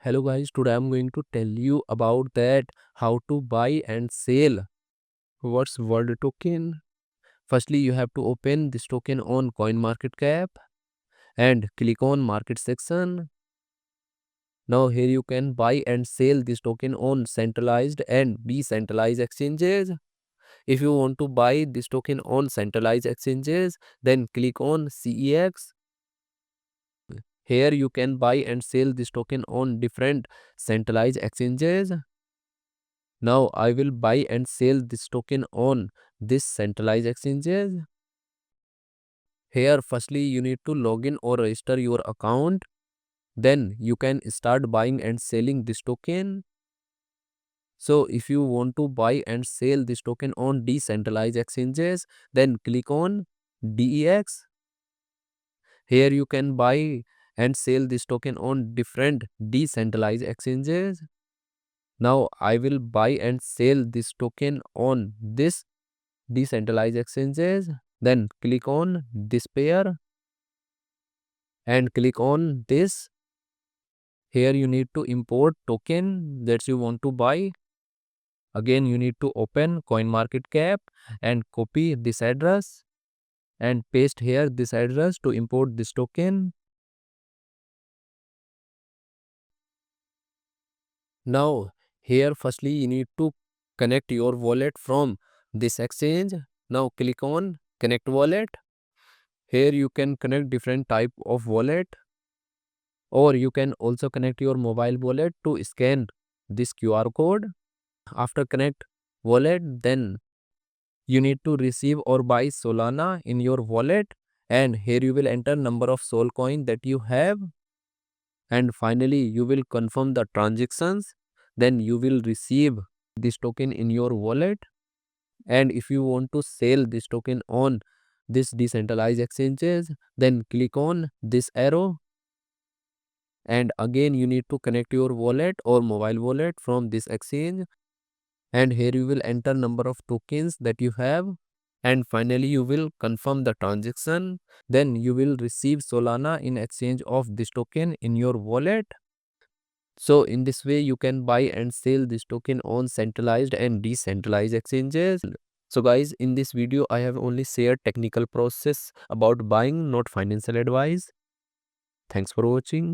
Hello guys, today I'm going to tell you about that how to buy and sell. What's World Token? Firstly, you have to open this token on CoinMarketCap and click on Market section. Now here you can buy and sell this token on centralized and decentralized exchanges. If you want to buy this token on centralized exchanges, then click on CEX. Here you can buy and sell this token on different centralized exchanges. Now I will buy and sell this token on this centralized exchanges. Here firstly you need to log in or register your account. Then you can start buying and selling this token. So if you want to buy and sell this token on decentralized exchanges, then click on DEX. Here you can buy and sell this token on different decentralized exchanges. Now I will buy and sell this token on this decentralized exchanges. Then click on this pair and click on this. Here you need to import token that you want to buy. Again you need to open CoinMarketCap and copy this address and paste here this address to import this token. Now here firstly you need to connect your wallet from this exchange. Now click on connect wallet. Here you can connect different type of wallet, or you can also connect your mobile wallet to scan this QR code. After connect wallet, then you need to receive or buy Solana in your wallet, and here you will enter number of Sol coin that you have, and finally you will confirm the transactions. Then you will receive this token in your wallet. And if you want to sell this token on this decentralized exchanges, then click on this arrow, and again you need to connect your wallet or mobile wallet from this exchange, and here you will enter number of tokens that you have, and finally you will confirm the transaction. Then you will receive Solana in exchange of this token in your wallet. So in this way you can buy and sell this token on centralized and decentralized exchanges. So guys, in this video I have only shared technical process about buying, not financial advice. Thanks for watching.